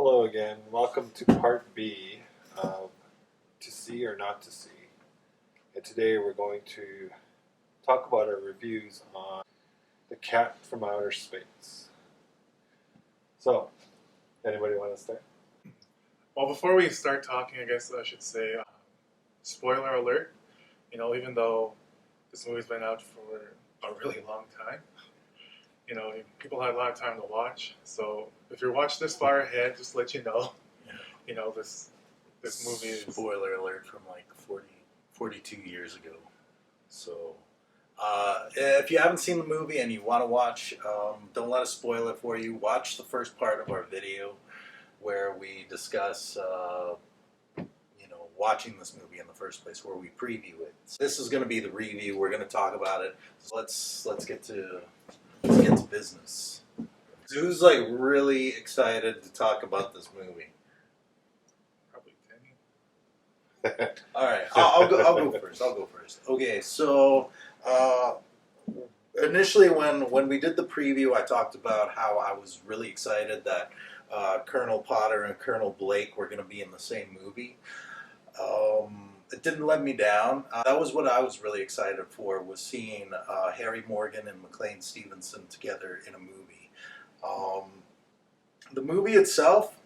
Hello again. Welcome to part B of To See or Not to See. And today we're going to talk about our reviews on The Cat from Outer Space. So, anybody want to start? Well, before we start talking, I guess I should say, spoiler alert. Even though this movie's been out for a really long time, people had a lot of time to watch. So if you're watching this far ahead, just to let you know, this movie is Spoiler alert from like 42 years ago. So, if you haven't seen the movie and you want to watch, don't let us spoil it for you. Watch the first part of our video where we discuss, watching this movie in the first place, where we preview it. So this is going to be the review. We're going to talk about it. So let's get to business. Who's like really excited to talk about this movie? probably 10. All right, I'll go first. Okay, so initially when we did the preview, I talked about how I was really excited that Colonel Potter and Colonel Blake were going to be in the same movie. It didn't let me down. That was what I was really excited for, was seeing Harry Morgan and McLean Stevenson together in a movie. The movie itself,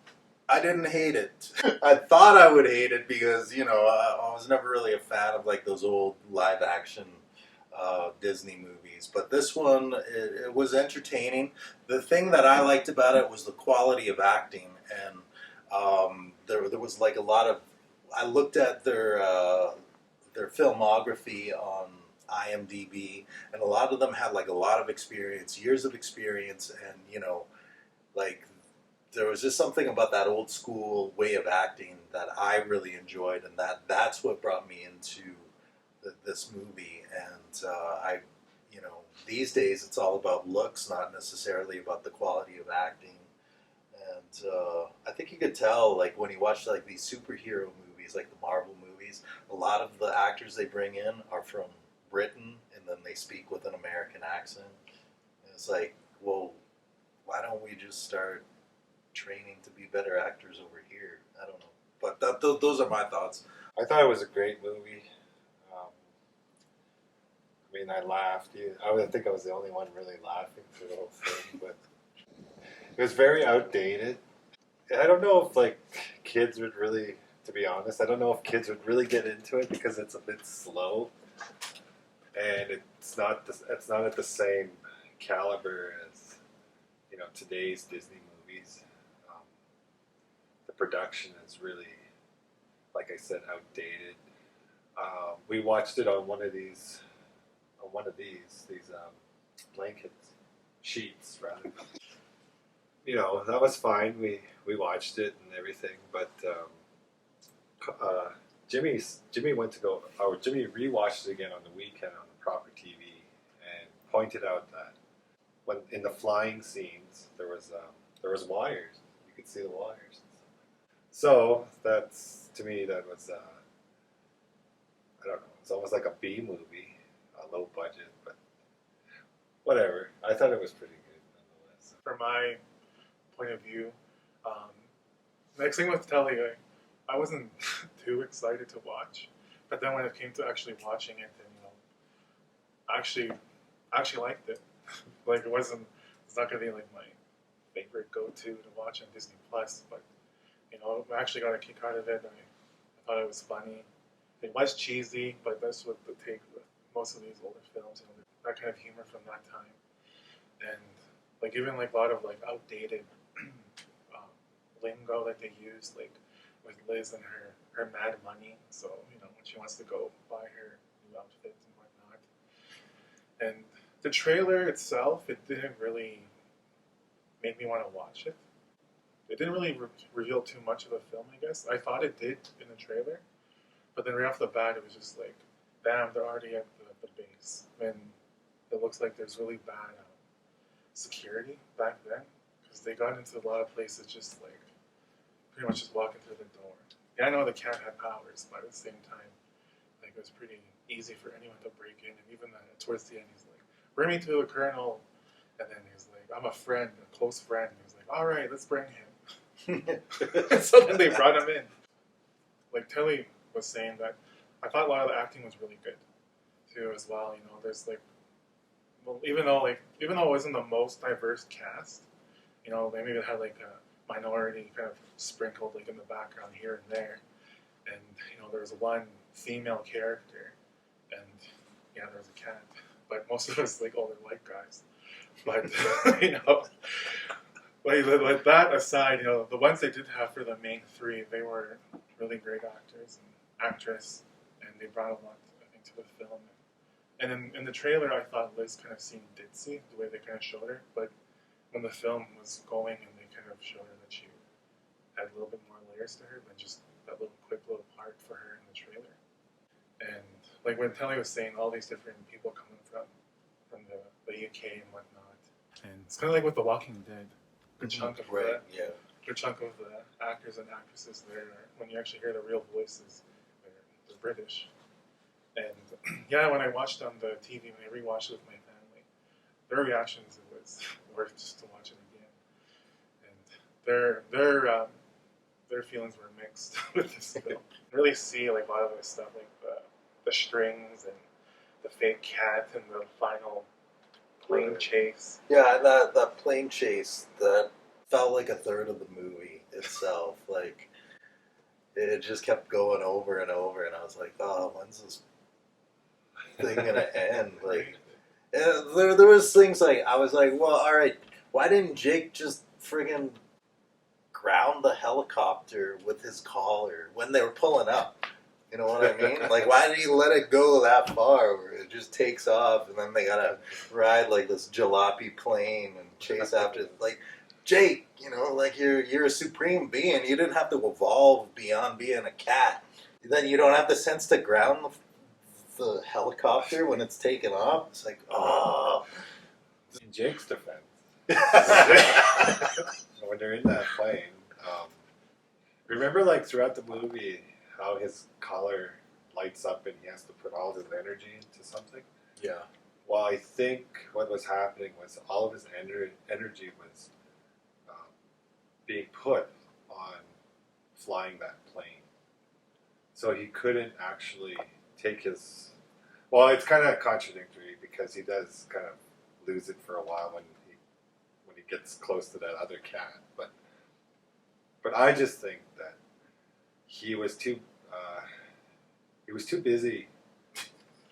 I didn't hate it. I thought I would hate it because, I was never really a fan of like those old live action Disney movies. But this one, it was entertaining. The thing that I liked about it was the quality of acting. And there was like a lot of, I looked at their filmography on IMDb, and a lot of them had like a lot of experience, years of experience, and like there was just something about that old school way of acting that I really enjoyed, and that's what brought me into this movie. And these days it's all about looks, not necessarily about the quality of acting. And I think you could tell, like when you watch like these superhero movies, like the Marvel movies, a lot of the actors they bring in are from Britain, and then they speak with an American accent. And it's like, well, why don't we just start training to be better actors over here? I don't know, but those are my thoughts. I thought it was a great movie. I laughed. I think I was the only one really laughing through the whole thing, but it was very outdated. I don't know if like kids would really, to be honest, I don't know if kids would really get into it because it's a bit slow, and it's not at the same caliber as today's Disney movies. The production is really, like I said, outdated. We watched it on one of these blankets, sheets rather. That was fine. We watched it and everything, but Jimmy rewatched it again on the weekend on the proper TV and pointed out that when in the flying scenes there was wires. You could see the wires. So that's, to me, that was I don't know. It's almost like a B movie, a low budget, but whatever. I thought it was pretty good nonetheless. From my point of view, next thing with Telly, I wasn't too excited to watch, but then when it came to actually watching it, then I actually liked it. Like it's not gonna be like my favorite go-to to watch on Disney Plus, but I actually got a kick out of it. I thought it was funny. It was cheesy, but that's what the take with most of these older films, that kind of humor from that time, and like even like a lot of like outdated lingo that they use, like with Liz and her mad money. So when she wants to go buy her new outfit and whatnot, and the trailer itself, it didn't really make me want to watch it. It didn't really reveal too much of the film, I guess. I thought it did in the trailer, but then right off the bat, it was just like, bam, they're already at the base. And it looks like there's really bad security back then, because they got into a lot of places just like, pretty much just walking through the door. Yeah, I know the cat had powers, but at the same time, like it was pretty easy for anyone to break in. And even towards the end, he's like, bring me to the colonel. And then he's like, I'm a friend, a close friend. And he's like, all right, let's bring him. So then they brought him in. Like Tilly was saying that I thought a lot of the acting was really good too as well. You know, there's like, well, even though it wasn't the most diverse cast, you know, they maybe had like a minority kind of sprinkled like in the background here and there, and you know there was one female character, and yeah, there was a cat, but most of us like older white guys. But you know, like that aside, you know, the ones they did have for the main three, they were really great actors and actress, and they brought a lot, I think, to the film. And in the trailer, I thought Liz kind of seemed ditzy the way they kind of showed her, but when the film was going and they kind of showed her that she had a little bit more layers to her than just that little quick little part for her in the trailer. And like when Telly was saying, all these different people coming from the UK and whatnot, and it's kind of like with The Walking Dead. Good chunk of Right, yeah. good chunk of the actors and actresses there, when you actually hear the real voices, they're British. And yeah, when I watched on the TV, when I rewatched it with my family, their reactions, it was worth just to watch it again. And their feelings were mixed with this film. Really see like a lot of this stuff, like the strings and the fake cat and the final plane chase. Yeah, that plane chase that felt like a third of the movie itself. Like it just kept going over and over, and I was like, "Oh, when's this thing gonna end?" Like there was things like I was like, "Well, all right, why didn't Jake just friggin' ground the helicopter with his collar when they were pulling up?" You know what I mean? Like, why did he let it go that far where it just takes off and then they gotta ride like this jalopy plane and chase after like Jake? You know, like you're a supreme being. You didn't have to evolve beyond being a cat. Then you don't have the sense to ground the helicopter when it's taken off. It's like, oh. In Jake's defense, when they're in that plane, remember like throughout the movie how his collar lights up and he has to put all his energy into something? Yeah. Well, I think what was happening was all of his energy was being put on flying that plane. So he couldn't actually take his... Well, it's kind of contradictory because he does kind of lose it for a while when he gets close to that other cat. But I just think that he was too busy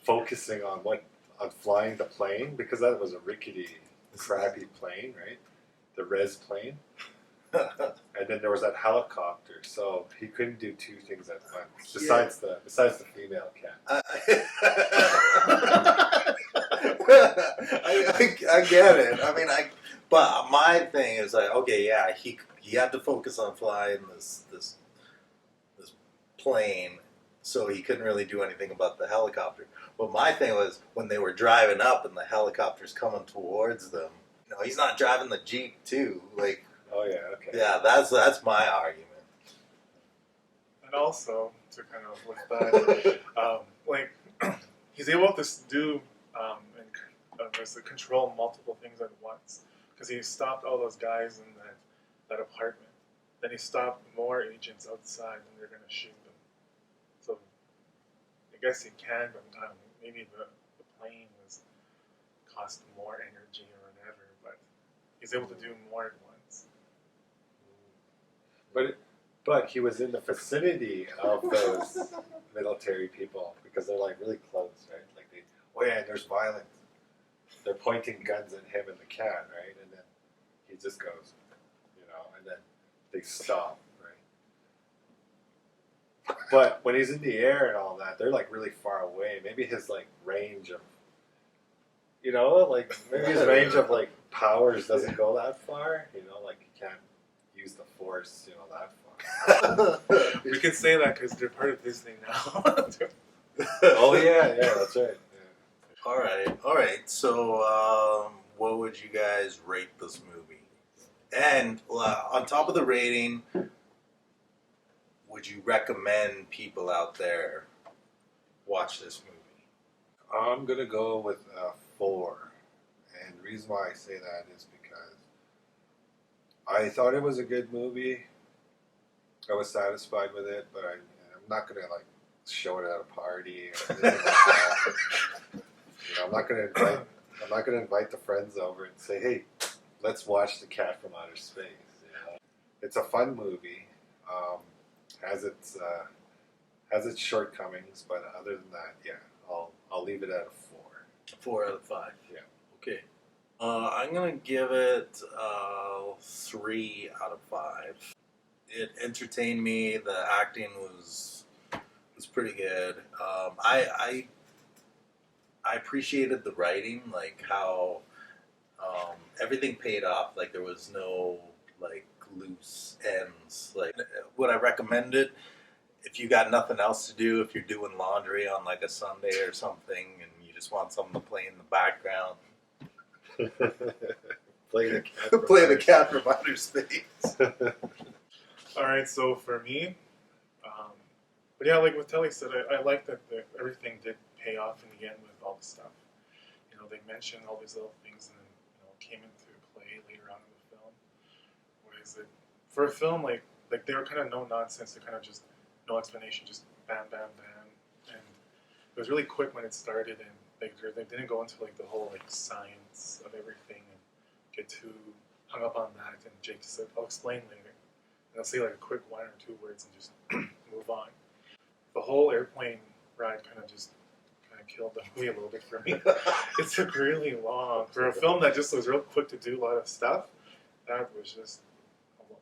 focusing on flying the plane, because that was a rickety, crappy plane, right? The res plane. And then there was that helicopter, so he couldn't do two things at once. Besides the female cat. I get it. I mean, but my thing is like, okay, yeah, he had to focus on flying this plane, so he couldn't really do anything about the helicopter. But my thing was when they were driving up and the helicopter's coming towards them. You know, he's not driving the Jeep too, like. Oh yeah, okay. Yeah, that's my argument. And also to kind of with that, like he's able to do and control multiple things at once, because he stopped all those guys in that apartment. Then he stopped more agents outside, and they're going to shoot them. So I guess he can, but maybe the plane cost more energy or whatever, but he's able to do more at once. But he was in the vicinity of those military people, because they're like really close, right? Like and there's violence. They're pointing guns at him and the cat, right? And then he just goes, and then they stop, right? But when he's in the air and all that, they're like really far away. Maybe his like range of, maybe his range of like powers doesn't go that far. Like he can't use the force, that far. We could say that because they're part of Disney now. Oh yeah, that's right. Yeah. All right. So, what would you guys rate this movie? And on top of the rating, would you recommend people out there watch this movie? I'm gonna go with 4, and the reason why I say that is because I thought it was a good movie. I was satisfied with it, but I'm not gonna like show it at a party or anything like that. I'm not gonna invite the friends over and say, "Hey, let's watch The Cat from Outer Space." It's a fun movie. Has its shortcomings, but other than that, yeah, I'll leave it at a 4. 4 out of 5. Yeah. Okay. I'm gonna give it 3 out of 5. It entertained me. The acting was pretty good. I appreciated the writing, like how everything paid off. Like there was no like loose ends. Like would I recommend it if you got nothing else to do? If you're doing laundry on like a Sunday or something, and you just want something to play in the background. Play the cat. Play the Cat from Outer Space. All right, so for me, but yeah, like what Telly said, I like that everything did pay off in the end with all the stuff. They mentioned all these little things and then came into play later on in the film. Whereas for a film like they were kind of no nonsense, they kind of just no explanation, just bam, bam, bam, and it was really quick when it started, and they didn't go into like the whole like science of everything and get too hung up on that. And Jake just said, "I'll explain later," and I'll say like a quick 1 or 2 words and just move on. The whole airplane ride kind of killed the movie a little bit for me. It took really long for a film that just was real quick to do a lot of stuff. That was just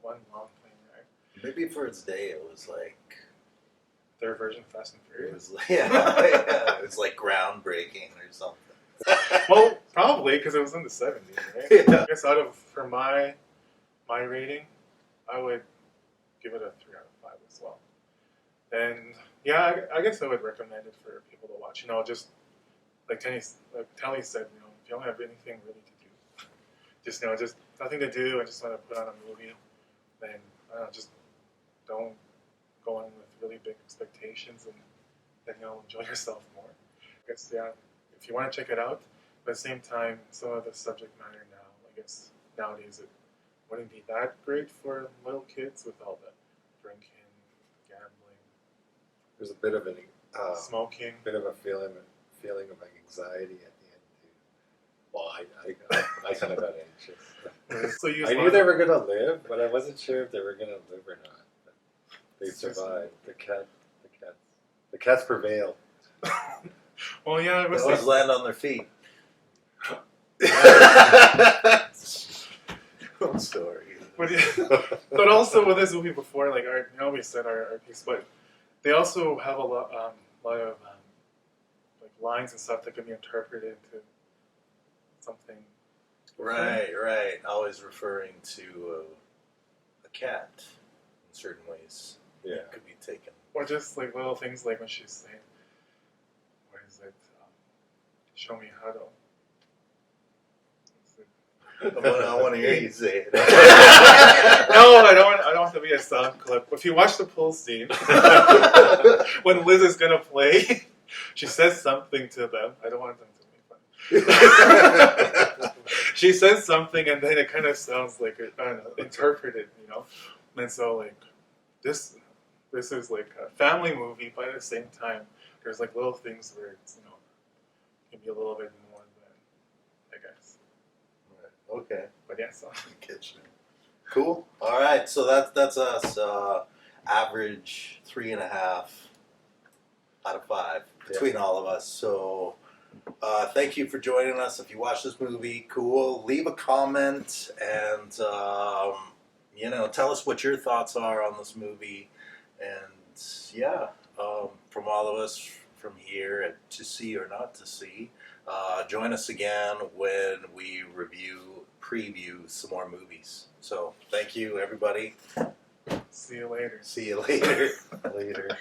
one long plane ride. Maybe for its day, it was like Their version of Fast and it Furious. was yeah, it was like groundbreaking or something. Well, probably because it was in the 70s, right? Yeah. I guess for my rating, I would give it a 3 out of 5 as well. And yeah, I guess I would recommend it for people to watch. Just like Telly said, if you don't have anything really to do, just nothing to do and just want to put on a movie, then just don't go in with really big expectations, and then you'll enjoy yourself more. I guess if you want to check it out, but at the same time, some of the subject matter now, I guess nowadays it wouldn't be that great for little kids with all the drinking, gambling, There's a bit of smoking. a feeling of anxiety at the end too. Well, I kind of got anxious. So you I knew they were gonna live, but I wasn't sure if they were gonna live or not. But they survived. The cats prevailed. Well, yeah, it They was always land on their feet. I'm sorry. But also with this movie before, like we said our piece, but they also have a lot of like lines and stuff that can be interpreted into something. Right. Always referring to a cat in certain ways. Yeah. It could be taken. Or just like little things like when she's saying, what is it? Show me how to. I want to hear you say it. No, I don't want to be a sound clip. If you watch the pool scene, when Liz is gonna play, she says something to them. I don't want them to be funny. She says something, and then it kind of sounds like interpreted, And so like this is like a family movie, but at the same time, there's like little things where it's can be a little bit more than I guess. Okay. But yeah, so. Kitchen. Cool. All right. So that's us. Average 3.5 out of 5 between all of us. So thank you for joining us. If you watch this movie, cool. Leave a comment and tell us what your thoughts are on this movie. And from all of us from here at To See or Not to See. Join us again when we preview some more movies. So, thank you, everybody. See you later. See you later. Later.